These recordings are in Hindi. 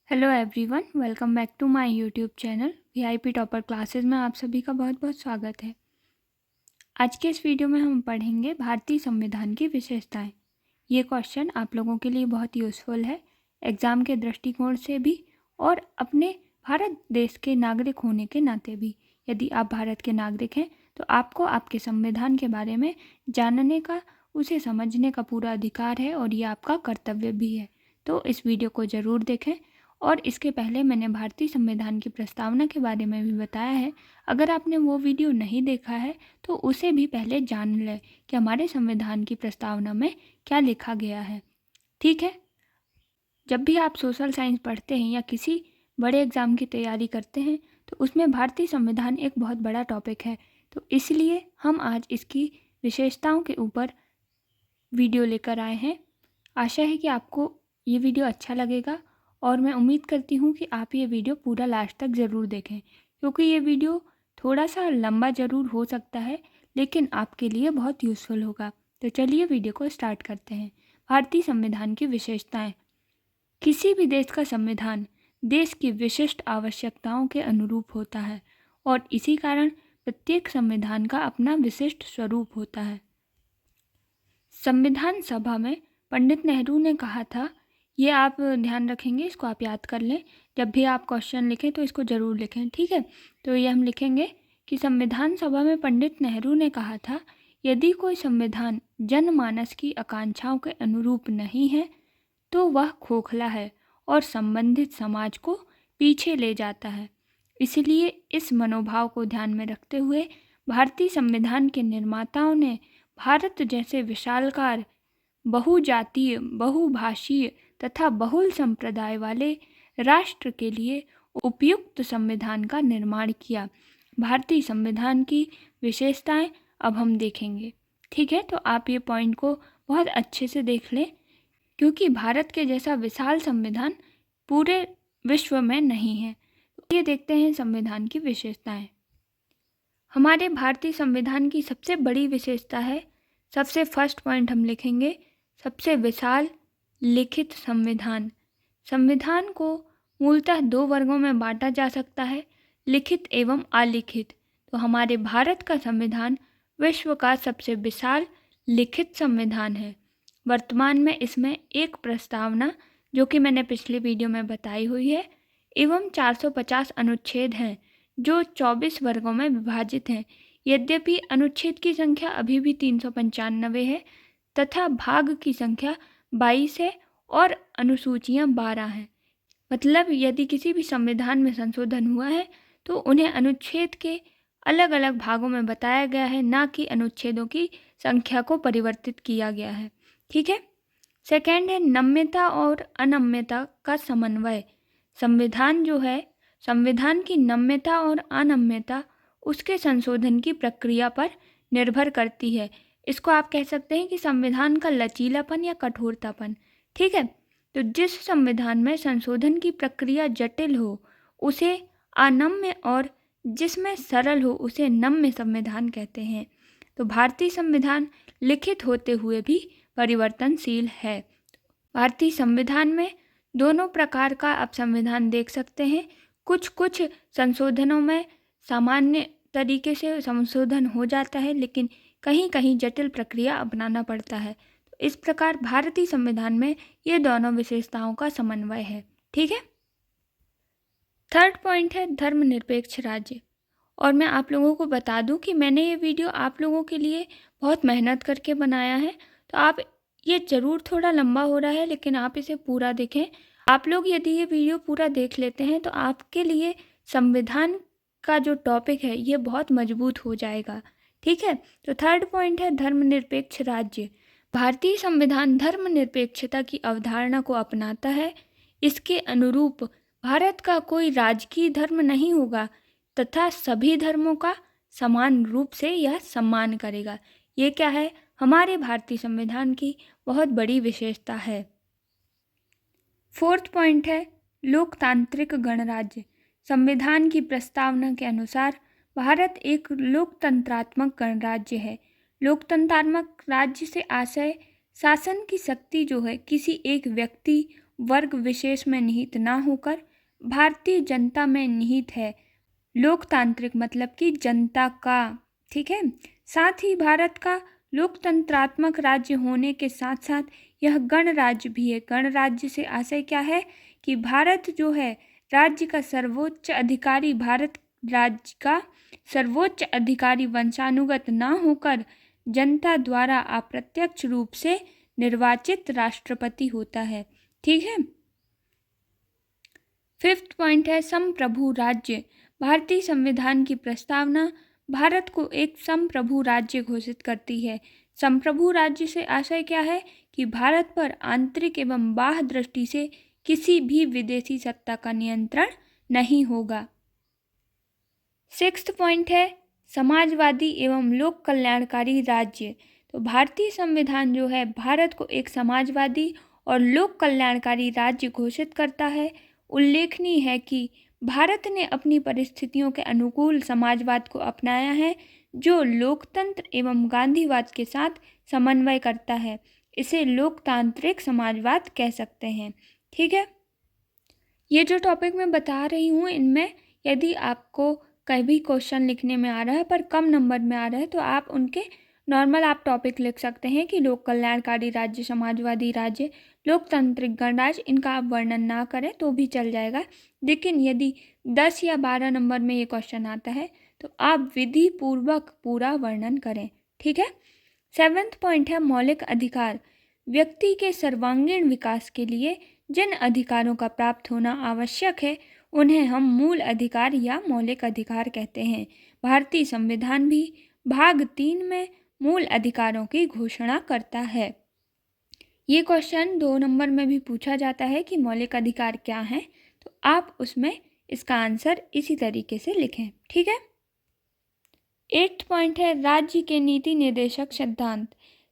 Hello everyone, welcome back to my YouTube channel VIP topper classes में आप सभी का बहुत बहुत स्वागत है। आज के इस वीडियो में हम पढ़ेंगे भारतीय संविधान की विशेषताएं। ये क्वेश्चन आप लोगों के लिए बहुत यूज़फुल है एग्ज़ाम के दृष्टिकोण से भी और अपने भारत देश के नागरिक होने के नाते भी। यदि आप भारत के नागरिक हैं तो आपको आपके संविधान के बारे में जानने का, उसे समझने का पूरा अधिकार है और ये आपका कर्तव्य भी है। तो इस वीडियो को ज़रूर देखें। और इसके पहले मैंने भारतीय संविधान की प्रस्तावना के बारे में भी बताया है। अगर आपने वो वीडियो नहीं देखा है तो उसे भी पहले जान लें कि हमारे संविधान की प्रस्तावना में क्या लिखा गया है। ठीक है, जब भी आप सोशल साइंस पढ़ते हैं या किसी बड़े एग्ज़ाम की तैयारी करते हैं तो उसमें भारतीय संविधान एक बहुत बड़ा टॉपिक है। तो इसलिए हम आज इसकी विशेषताओं के ऊपर वीडियो लेकर आए हैं। आशा है कि आपको ये वीडियो अच्छा लगेगा और मैं उम्मीद करती हूँ कि आप ये वीडियो पूरा लास्ट तक ज़रूर देखें, क्योंकि ये वीडियो थोड़ा सा लंबा ज़रूर हो सकता है लेकिन आपके लिए बहुत यूज़फुल होगा। तो चलिए वीडियो को स्टार्ट करते हैं। भारतीय संविधान की विशेषताएं। किसी भी देश का संविधान देश की विशिष्ट आवश्यकताओं के अनुरूप होता है और इसी कारण प्रत्येक संविधान का अपना विशिष्ट स्वरूप होता है। संविधान सभा में पंडित नेहरू ने कहा था, ये आप ध्यान रखेंगे, इसको आप याद कर लें। जब भी आप क्वेश्चन लिखें तो इसको ज़रूर लिखें, ठीक है। तो ये हम लिखेंगे कि संविधान सभा में पंडित नेहरू ने कहा था, यदि कोई संविधान जनमानस की आकांक्षाओं के अनुरूप नहीं है तो वह खोखला है और संबंधित समाज को पीछे ले जाता है। इसलिए इस मनोभाव को ध्यान में रखते हुए भारतीय संविधान के निर्माताओं ने भारत जैसे विशालकाय, बहुजातीय, बहुभाषीय तथा बहुल संप्रदाय वाले राष्ट्र के लिए उपयुक्त संविधान का निर्माण किया। भारतीय संविधान की विशेषताएं अब हम देखेंगे, ठीक है। तो आप ये पॉइंट को बहुत अच्छे से देख लें, क्योंकि भारत के जैसा विशाल संविधान पूरे विश्व में नहीं है। ये देखते हैं संविधान की विशेषताएं। हमारे भारतीय संविधान की सबसे बड़ी विशेषता है, सबसे फर्स्ट पॉइंट हम लिखेंगे, सबसे विशाल लिखित संविधान। संविधान को मूलतः दो वर्गों में बांटा जा सकता है, लिखित एवं अलिखित। तो हमारे भारत का संविधान विश्व का सबसे विशाल लिखित संविधान है। वर्तमान में इसमें एक प्रस्तावना, जो कि मैंने पिछले वीडियो में बताई हुई है, एवं 450 अनुच्छेद हैं जो 24 वर्गों में विभाजित हैं। यद्यपि अनुच्छेद की संख्या अभी भी 395 है तथा भाग की संख्या 22 है और अनुसूचियां 12 हैं। मतलब यदि किसी भी संविधान में संशोधन हुआ है तो उन्हें अनुच्छेद के अलग अलग भागों में बताया गया है, ना कि अनुच्छेदों की संख्या को परिवर्तित किया गया है, ठीक है। सेकेंड है नम्यता और अनम्यता का समन्वय। संविधान जो है, संविधान की नम्यता और अनम्यता उसके संशोधन की प्रक्रिया पर निर्भर करती है। इसको आप कह सकते हैं कि संविधान का लचीलापन या कठोरतापन, ठीक है। तो जिस संविधान में संशोधन की प्रक्रिया जटिल हो उसे अनम्य और जिसमें सरल हो उसे नम्य संविधान कहते हैं। तो भारतीय संविधान लिखित होते हुए भी परिवर्तनशील है। भारतीय संविधान में दोनों प्रकार का आप संविधान देख सकते हैं। कुछ कुछ संशोधनों में सामान्य तरीके से संशोधन हो जाता है, लेकिन कहीं कहीं जटिल प्रक्रिया अपनाना पड़ता है। तो इस प्रकार भारतीय संविधान में ये दोनों विशेषताओं का समन्वय है, ठीक है। थर्ड पॉइंट है धर्मनिरपेक्ष राज्य। और मैं आप लोगों को बता दूं कि मैंने ये वीडियो आप लोगों के लिए बहुत मेहनत करके बनाया है। तो आप, ये ज़रूर थोड़ा लंबा हो रहा है लेकिन आप इसे पूरा देखें। आप लोग यदि ये वीडियो पूरा देख लेते हैं तो आपके लिए संविधान का जो टॉपिक है ये बहुत मजबूत हो जाएगा, ठीक है। तो थर्ड पॉइंट है धर्मनिरपेक्ष राज्य। भारतीय संविधान धर्मनिरपेक्षता की अवधारणा को अपनाता है। इसके अनुरूप भारत का कोई राजकीय धर्म नहीं होगा तथा सभी धर्मों का समान रूप से यह सम्मान करेगा। ये क्या है, हमारे भारतीय संविधान की बहुत बड़ी विशेषता है। फोर्थ पॉइंट है लोकतांत्रिक गणराज्य। संविधान की प्रस्तावना के अनुसार भारत एक लोकतंत्रात्मक गणराज्य है। लोकतंत्रात्मक राज्य से आशय शासन की शक्ति जो है किसी एक व्यक्ति वर्ग विशेष में निहित ना होकर भारतीय जनता में निहित है। लोकतांत्रिक मतलब कि जनता का, ठीक है। साथ ही भारत का लोकतंत्रात्मक राज्य होने के साथ साथ यह गणराज्य भी है। गणराज्य से आशय क्या है कि भारत जो है राज्य का सर्वोच्च अधिकारी, भारत राज्य का सर्वोच्च अधिकारी वंशानुगत ना होकर जनता द्वारा अप्रत्यक्ष रूप से निर्वाचित राष्ट्रपति होता है, ठीक है। 5th पॉइंट है संप्रभु राज्य। भारतीय संविधान की प्रस्तावना भारत को एक संप्रभु राज्य घोषित करती है। संप्रभु राज्य से आशय क्या है कि भारत पर आंतरिक एवं बाह्य दृष्टि से किसी भी विदेशी सत्ता का नियंत्रण नहीं होगा। 6th पॉइंट है समाजवादी एवं लोक कल्याणकारी राज्य। तो भारतीय संविधान जो है भारत को एक समाजवादी और लोक कल्याणकारी राज्य घोषित करता है। उल्लेखनीय है कि भारत ने अपनी परिस्थितियों के अनुकूल समाजवाद को अपनाया है जो लोकतंत्र एवं गांधीवाद के साथ समन्वय करता है। इसे लोकतांत्रिक समाजवाद कह सकते हैं, ठीक है। ये जो टॉपिक मैं बता रही हूँ इनमें यदि आपको कभी क्वेश्चन लिखने में आ रहा है पर कम नंबर में आ रहा है तो आप उनके नॉर्मल आप टॉपिक लिख सकते हैं कि लोक कल्याणकारी राज्य, समाजवादी राज्य, लोकतांत्रिक गणराज्य, इनका आप वर्णन ना करें तो भी चल जाएगा। लेकिन यदि 10 या 12 नंबर में ये क्वेश्चन आता है तो आप विधि पूर्वक पूरा वर्णन करें, ठीक है। 7th पॉइंट है मौलिक अधिकार। व्यक्ति के सर्वांगीण विकास के लिए जिन अधिकारों का प्राप्त होना आवश्यक है उन्हें हम मूल अधिकार या मौलिक अधिकार कहते हैं। भारतीय संविधान भी भाग 3 में मूल अधिकारों की घोषणा करता है। ये क्वेश्चन 2 नंबर में भी पूछा जाता है कि मौलिक अधिकार क्या हैं, तो आप उसमें इसका आंसर इसी तरीके से लिखें, ठीक है। 8th पॉइंट है राज्य के नीति निर्देशक सिद्धांत।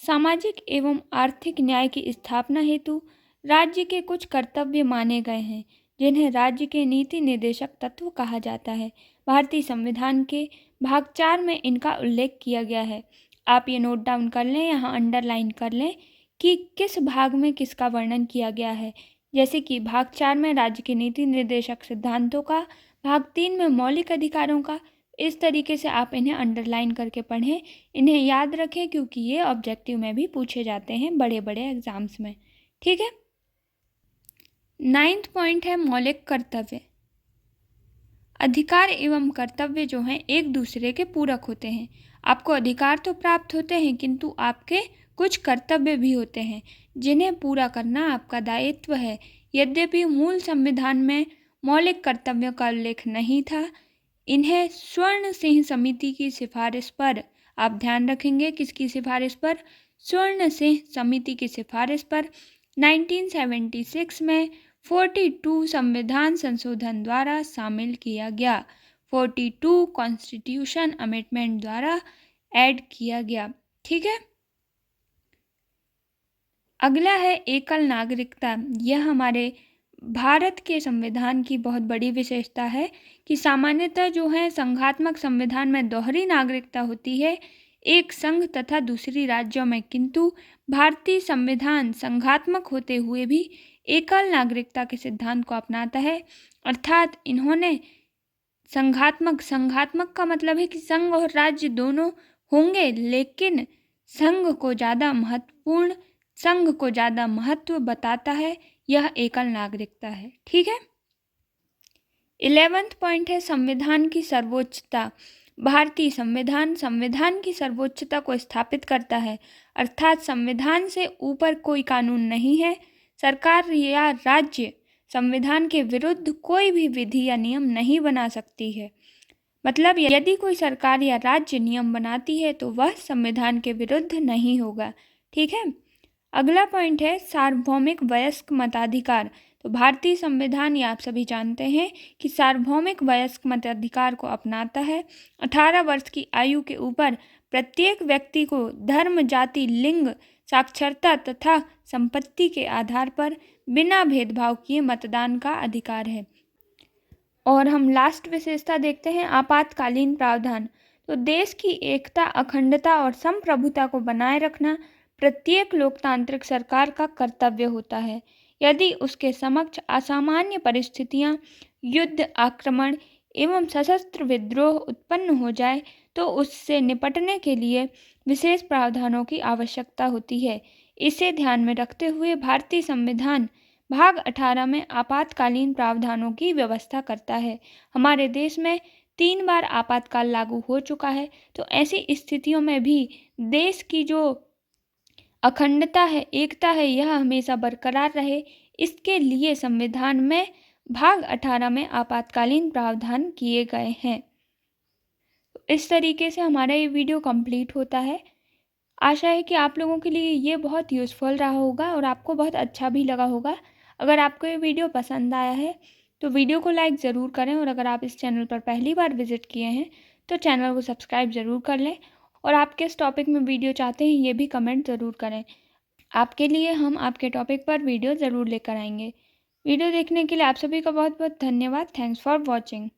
सामाजिक एवं आर्थिक न्याय की स्थापना हेतु राज्य के कुछ कर्तव्य माने गए हैं जिन्हें राज्य के नीति निर्देशक तत्व कहा जाता है। भारतीय संविधान के भाग 4 में इनका उल्लेख किया गया है। आप ये नोट डाउन कर लें, यहाँ अंडरलाइन कर लें कि किस भाग में किसका वर्णन किया गया है। जैसे कि भाग 4 में राज्य के नीति निर्देशक सिद्धांतों का, भाग 3 में मौलिक अधिकारों का। इस तरीके से आप इन्हें अंडरलाइन करके पढ़ें, इन्हें याद रखें क्योंकि ये ऑब्जेक्टिव में भी पूछे जाते हैं बड़े बड़े एग्जाम्स में, ठीक है। 9th पॉइंट है मौलिक कर्तव्य। अधिकार एवं कर्तव्य जो हैं एक दूसरे के पूरक होते हैं। आपको अधिकार तो प्राप्त होते हैं किंतु आपके कुछ कर्तव्य भी होते हैं जिन्हें पूरा करना आपका दायित्व है। यद्यपि मूल संविधान में मौलिक कर्तव्यों का उल्लेख नहीं था, इन्हें स्वर्ण सिंह समिति की सिफारिश पर, आप ध्यान रखेंगे किसकी सिफारिश पर, स्वर्ण सिंह समिति की सिफारिश पर 1976 में 42 संविधान संशोधन द्वारा शामिल किया गया। 42 कॉन्स्टिट्यूशन अमेंडमेंट द्वारा ऐड किया गया, ठीक है। अगला है एकल नागरिकता। यह हमारे भारत के संविधान की बहुत बड़ी विशेषता है कि सामान्यतः जो है संघात्मक संविधान में दोहरी नागरिकता होती है, एक संघ तथा दूसरी राज्यों में, किंतु भारतीय संविधान संघात्मक होते हुए भी एकल नागरिकता के सिद्धांत को अपनाता है। अर्थात इन्होंने संघात्मक का मतलब है कि संघ और राज्य दोनों होंगे लेकिन संघ को ज़्यादा महत्व बताता है, यह एकल नागरिकता है, ठीक है। 11th पॉइंट है संविधान की सर्वोच्चता। भारतीय संविधान की सर्वोच्चता को स्थापित करता है, अर्थात संविधान से ऊपर कोई कानून नहीं है। सरकार या राज्य संविधान के विरुद्ध कोई भी विधि या नियम नहीं बना सकती है। मतलब यदि कोई सरकार या राज्य नियम बनाती है तो वह संविधान के विरुद्ध नहीं होगा, ठीक है। अगला पॉइंट है सार्वभौमिक वयस्क मताधिकार। तो भारतीय संविधान, ये आप सभी जानते हैं कि सार्वभौमिक वयस्क मताधिकार को अपनाता है। 18 वर्ष की आयु के ऊपर प्रत्येक व्यक्ति को धर्म, जाति, लिंग, साक्षरता तथा संपत्ति के आधार पर बिना भेदभाव किए मतदान का अधिकार है। और हम लास्ट विशेषता देखते हैं आपातकालीन प्रावधान। तो देश की एकता, अखंडता और संप्रभुता को बनाए रखना प्रत्येक लोकतांत्रिक सरकार का कर्तव्य होता है। यदि उसके समक्ष असामान्य परिस्थितियां, युद्ध, आक्रमण एवं सशस्त्र विद्रोह उत्पन्न हो जाए तो उससे निपटने के लिए विशेष प्रावधानों की आवश्यकता होती है। इसे ध्यान में रखते हुए भारतीय संविधान भाग 18 में आपातकालीन प्रावधानों की व्यवस्था करता है। हमारे देश में 3 बार आपातकाल लागू हो चुका है, तो ऐसी स्थितियों में भी देश की जो अखंडता है, एकता है, यह हमेशा बरकरार रहे, इसके लिए संविधान में भाग 18 में आपातकालीन प्रावधान किए गए हैं। इस तरीके से हमारा ये वीडियो कंप्लीट होता है। आशा है कि आप लोगों के लिए ये बहुत यूज़फुल रहा होगा और आपको बहुत अच्छा भी लगा होगा। अगर आपको ये वीडियो पसंद आया है तो वीडियो को लाइक ज़रूर करें, और अगर आप इस चैनल पर पहली बार विज़िट किए हैं तो चैनल को सब्सक्राइब ज़रूर कर लें, और आप किस टॉपिक में वीडियो चाहते हैं ये भी कमेंट ज़रूर करें। आपके लिए हम आपके टॉपिक पर वीडियो ज़रूर लेकर आएंगे। वीडियो देखने के लिए आप सभी का बहुत बहुत धन्यवाद। Thanks for watching.